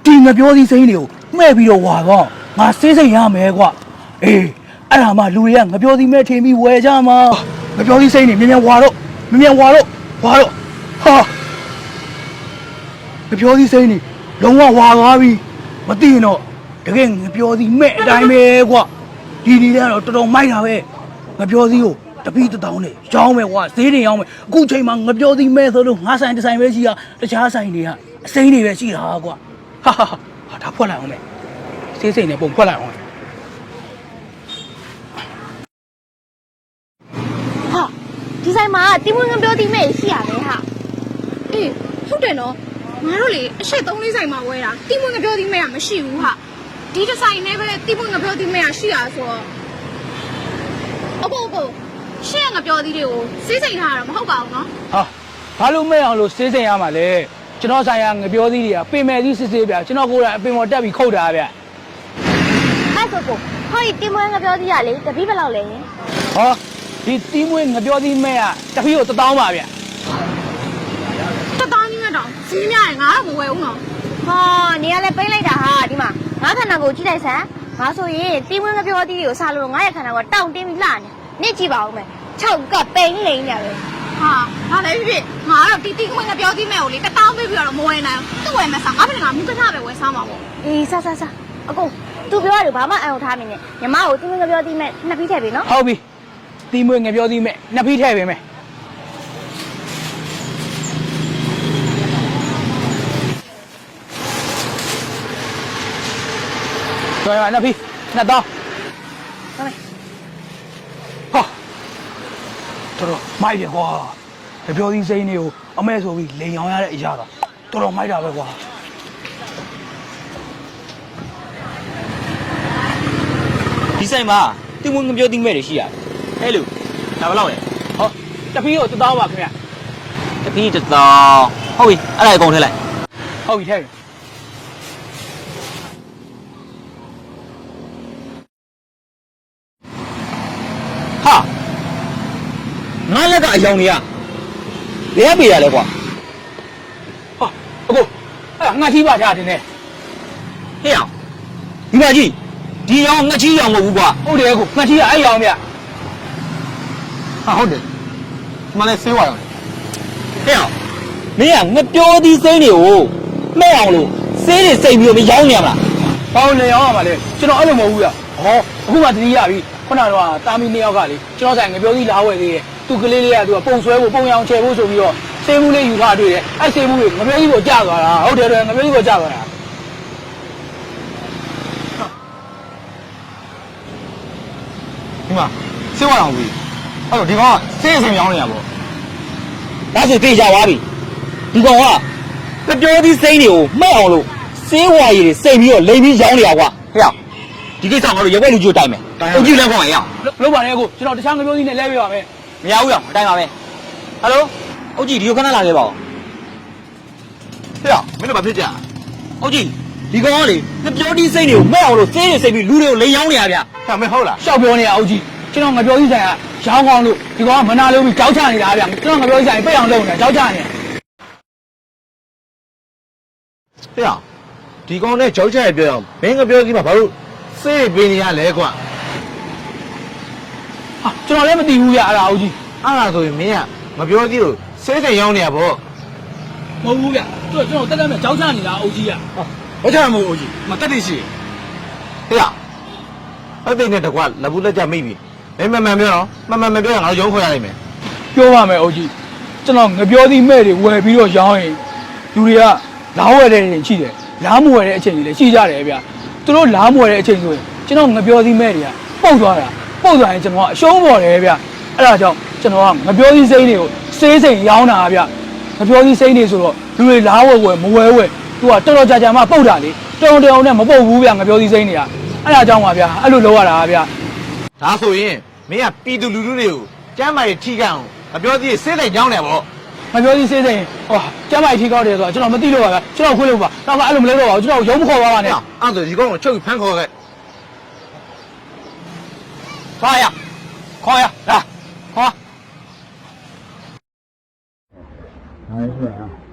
ဒီငပြောသီးစိမ့်တွေကိုမှဲ့ပြီးတော့ဝါတော့ငါစေးစိမ့်ရမယ်ကွာအေးအဲ့ဒါမှလူတွေကငပြောသီးမဲ့ထင်ပြီးဝယ်ကြမှာငပြောသီးစိမ့်တွေမြန်မြန်ဝါတော့မြန်ဝါတော့ဟာငပြောသီးစိမ့်တွေလုံးဝဝါသွားပြီမသိရင်တော့တကယ်ငပြောသီးမဲ့အတိုင်းပဲကွာဒီနေ့ကတော့တော်တော်မိုက်တာပဲငပြောသီးကိုတပီးတောင်းနဲ့ရောင်းမယ်ကွာဈေးတင်ရောင်းမယ်အခုချိန်မှာငပြောသီးမဲ့ဆိုလို့ငါဆိုင်တစ်ဆိုင်ပဲရှိတာတခြားဆိုင်တွေကအစိမ်းတွေပဲရှိတာကွာဟာဒါဖွက်လိုက်အောင်မယ်စေးစိမ့်နဲ့ပုံဖွက်လိုက်အောင်ဟာဒီဆိုင်မှာတီးမွေးငပြောသီးမဲ့ရှိရပဲဟာအေးဟုတ်တယ်နော်ငါတို့လေအရှိ3-4ဆိုင်မှာဝဲတာတီးမွေးငပြောသီးမဲ့ကမရှိဘူးဟာဒီတစ်ဆိုင်နဲ့ပဲတီးမွေးငပြောသီးမဲ့ကရှိရဆိုတော့အကိုရှေ့ကငပြောသီးတွေကိုစေးစိမ့်ထားတာမဟုတ်ပါဘူးနော်ဟာဘာလို့မဲ့အောင်လို့စေးစိမ့်ရမှာလဲကျွန်တော်ဆိုင်ကငပြောသီးတွေကပင်မဲ့သီးစစ်စစ်ဗျကျွန်တော်ကိုယ်ကအပင်ပေါ်တက်ပြီးခုတ်တာဗျအဲ့ဆိုကိုဟောဒီတီးမွေးငပြောသီးရလေတပီးဘယ်လောက်လဲရင်ဟောဒီတီးမွေးငပြောသီးမဲ့ကတပီးကို1000ပါဗျ1000ကြီးနဲ့တောင်စီးများရင်ငါတော့မဝယ်ဘူးနော်ဟောနေရလဲပိတ်လိုက်တာဟာဒီမှာငါခန္ဓာကိုကြည့်လိုက်စမ်းငါဆိုရင်တီးမွေးငပြောသီးတွေကိုစားလို့ငါရဲ့ခန္ဓာကိုတောင့်တင်းပြီးလှနေကြည့်ပါဦးမယ်6ကပိန်လိမ့်နေပဲဟာဘာလဲဖြစ်ငါတော့တီးမွေးငပြောသီးမဲ့ကိုလေ1000ပေးပြီးတော့မဝယ်နိုင်ဘူးသူ့ဝယ်မဲ့စားငါပြင်ငါမြူကထပဲဝယ်စားမှာပေါ့အေးစားအကိုသူပြောရတယ်ဘာမှအံ့အောင်ထားမင်းနဲ့ညီမကိုတီးမွေးငပြောသီးမဲ့နှစ်ပြီးထည့်ပြီနော်ဟုတ်ပြီတီးမွေးငပြောသီးမဲ့နှစ်ပြီးထည့်ပြီမယ်对吧？那批，那刀，上来。好，တော်တော်မိုက်တယ်ကွာတပြောသီးစိမ့်တွေကိုအမဲဆိုပြီးလိန်အောင်ရတဲ့အရာတော်တော်မိုက်တာပဲကွာဒီဆိုင်မှာတင်ဝင်ငပြောသီးမဲ့တွေရှိရတယ်အဲ့လိုဒါဘယ်လောက်လဲဟောတပီးကို1000ပါခင်ဗျတပီး1000ဟုတ်ပြီအဲ့ဒါအကုန်ထည့်လိုက်ဟုတ်ပြီထည့်ပြီဟာငါလက်ကအယောင်တွေကဘယ်ပေးရလဲကွာဟာအကိုအဲ့ငါကြီးပါကြတယ်နဲ့ဟေ့အောင်ဒီပါကြီးဒီရောင်ငှက်ကြီးရောင်မဟုတ်ဘူးကွာဟုတ်တယ်ကိုငါကြီးကအဲ့ရောင်ဗျဟာဟုတ်တယ်ဒီမှာလဲဆေးဝါရောင်ဟေ့အောင်မင်းကငပြောသီးစိမ့်တွေကိုမဲ့အောင်လို့ဆေးတွေစိတ်ပြီးတော့မရောင်းနေရမလားဘာလို့လဲရောင်းရမှာလဲကျွန်တော်အဲ့လိုမဟုတ်ဘူးဗျဟောအခုမှတတိယပြီခုနကတော့တာမီ2ယောက်ကလေကျွန်တော်ဆိုင်ငပြောသီးလာဝယ်သေးတယ်သူကလေးလေးကသူကပုံဆွဲဖို့ပုံရောင်ချယ်ဖို့ဆိုပြီးတော့ဆေးမှုလေးယူထားတွေ့တယ်အဲ့ဆေးမှုတွေငပြောသီးကိုကျသွားတာဟုတ်တယ်ငပြောသီးကိုကျသွားတာဒီမှာဆေးဝါအောင်ပြီအဲ့တော့ဒီကောင်ကဆေးအစင်ရောင်းနေရပေါ့ဒါဆိုသိကြသွားပြီဒီကောင်ကငပြောသီးစိမ့်တွေကိုမဲ့အောင်လို့ဆေးဝါရည်တွေစိတ်ပြီးတော့လိမ်ပြီးရောင်းနေရကွာဟဲ့ဒီကိစ္စငါတို့ရုပ်ပဲလူကြိုတိုင်မယ်အုပ်ကြီးလက်ခေါင်ရအောင်လုံးပါနဲ့ကိုကျွန်တော်တခြားငပြောသီးနဲ့လဲပြပါမယ်မရဘူးရအတိုင်းပါပဲဟယ်လိုအုပ်ကြီးဒီကိုခဏလာခဲ့ပါဦးဟဲ့မင်းတို့ဘာဖြစ်ကြအုပ်ကြီးဒီကောင်ကလေငပြောသီးစိမ့်တွေကိုမဲ့အောင်လို့ဆေးတွေစိတ်ပြီးလူတွေကိုလိမ်ရောင်းနေရဗျဟဲ့မင်းဟုတ်လားရှောက်ပြောနေရအုပ်ကြီးကျွန်တော်ငပြောသီးဆိုင်ကရောင်းကောင်းလို့ဒီကောင်ကမနာလို့ပြီးကြောက်ချနေတာဗျကျွန်တော်ငပြောသီးဆိုင်ပိတ်အောင်လုပ်နေတာကြောက်ချနေဟဲ့ဒီကောင်နဲ့ကြောက်ချရပြောအောင်မင်းငပြောသီးမှာဘာလို့ဆေးပေးနေရလဲကွာဟာကျွန်တော်လည်းမသိဘူးဗျအဲ့ဒါအုပ်ကြီးအဲ့ဒါဆိုရင်မင်းကငပြောသီးကိုဆေးစိမ်ရောင်းနေရပေါ့မဟုတ်ဘူးဗျကျွန်တော်တက်တက်မဲ့ကြောက်ချနေတာအုပ်ကြီးကဘာချမဟုတ်အုပ်ကြီးမတက်တိရှိဟဲ့အဲ့ဒီနဲ့တကွာလက်ဘူးလက်ကြမိပြီမင်းမှန်ပြောတော့မှန်ပြောရင်ငါတို့ရုံးခေါ်ရနိုင်မယ်ပြောပါမယ်အုပ်ကြီးကျွန်တော်ငပြောသီးမဲ့တွေဝယ်ပြီးတော့ရောင်းရင်လူတွေကလာဝယ်တဲ့အချိန်ရှိတယ်လားမဝယ်တဲ့အချိန်ကြီးလည်းရှိကြတယ်ဗျသူတို့လားမဝယ်တဲ့အချိန်ဆိုရင်ကျွန်တော်ငပြောသီးမဲ့တွေကပုတ်သွားရင်ကျွန်တော်ကအရှုံးပေါ်တယ်ဗျအဲ့ဒါကြောင့်ကျွန်တော်ကငပြောသီးစိမ့်တွေကိုစေးစိမ်ရောင်းတာဗျငပြောသီးစိမ့်တွေဆိုတော့လူတွေလားဝယ်မဝယ်သူကတော်ကြာမှပုတ်တာလေတောင်းနဲ့မပုတ်ဘူးဗျငပြောသီးစိမ့်တွေကအဲ့ဒါကြောင့်ပါဗျအဲ့လိုလုပ်ရတာဗျဒါဆိုရင်မင်းကပြည်သူလူထုတွေကိုကျမ်းမာရေးထိခိုက်အောင်ငပြောသီးစေးစိမ်ရောင်းနေပေါ့ငပြောသီးစေးစိမ်ဟောကျမ်းမာရေးထိကောက်တယ်ဆိုတော့ကျွန်တော်မသိလို့ပါဗျကျွန်တော်ခွင့်လို့ပါတော့အဲ့လိုမလုပ်တော့ပါဘူးကျွန်တော်ရုံးမခေါ်ပါနဲ့အဲ့ဒါဒီကောင်ကိုချုပ်ဖမ်းခေါ်ခဲ့သွားရခေါ်ရလာခေါ်哎，是啊。